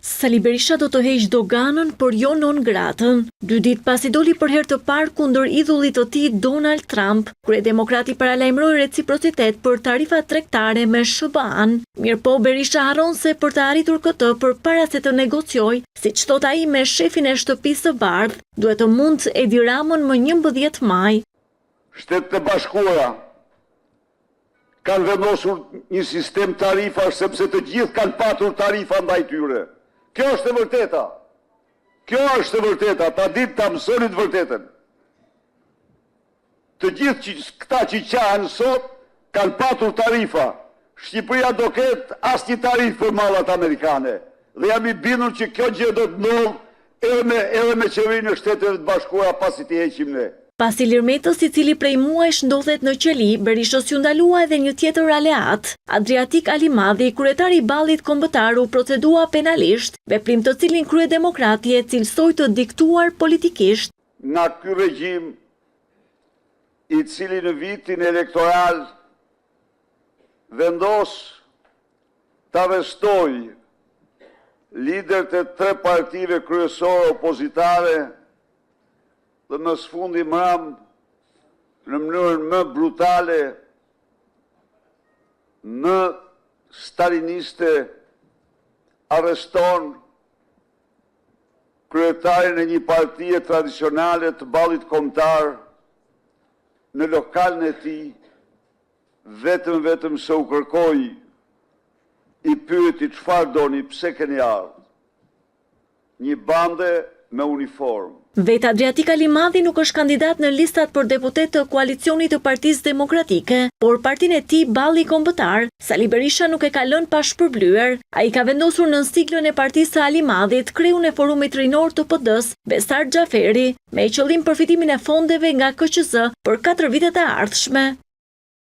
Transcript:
Sali Berisha do të heqë doganën, por jo non gratën. 2 ditë pasi doli për herë të parë kundër idhullit të tij Donald Trump, Kryedemokrati paralajmëroi reciprocitet për tarifat tregtare me SBA-n. Mirëpo Berisha harron se për të arritur këtë përpara se të negociojë, siç thot ai me shefin e shtëpisë së bardhë, duhet të mund Edi Ramën më 11 maj. Shtetet e Bashkuara kanë vendosur një sistem tarifash sepse të gjithë kanë patur tarifa ndaj tyre. Kjo është e vërteta. Kjo është e vërteta, ta ditë ta mësoni të vërtetën. Të gjithë këta që qahen sot kanë patur tarifa. Shqipëria do ketë asnjë tarifë për mallat amerikane. Dhe jam i bindur që kjo gjë do të ndodhë edhe me qeverinë e Shteteve të Bashkuara pasi t'i heqim ne. Pasi Lirmetës, i cili prej muajsh ndodhet në qeli, Berishës ju ndalua edhe një tjetër aleat. Adriatik Alimadhi, kryetari i ballit kombëtar, u procedua penalisht, veprim të cilin Kryedemokrati e cilësoi të diktuar politikisht. Nga ky regjim, i cili në vitin elektoral vendos të arrestoj liderët e 3 partive kryesore opozitare dhe në sfundi mram në mënyrën më brutale, më staliniste, arreston kryetarin e një partie tradicionale të ballit kombëtar në lokalin e tij, vetëm se u kërkoi, i pyeti çfarë doni, pse keni ardhur? Një bande me uniformë. Vetë Adriatik Alimadhi nuk është kandidat në listat për deputet të koalicionit të Partisë Demokratike, por partinë e tij Balli Kombëtar, Sali Berisha nuk e ka lënë pa shpërblyer. Ai ka vendosur në siglën e partisë së Alimadhit kreun e forumit rinor të PD-s, Besar Xhaferi, me qëllim përfitimin e fondeve nga KQZ për 4 vitet e ardhshme.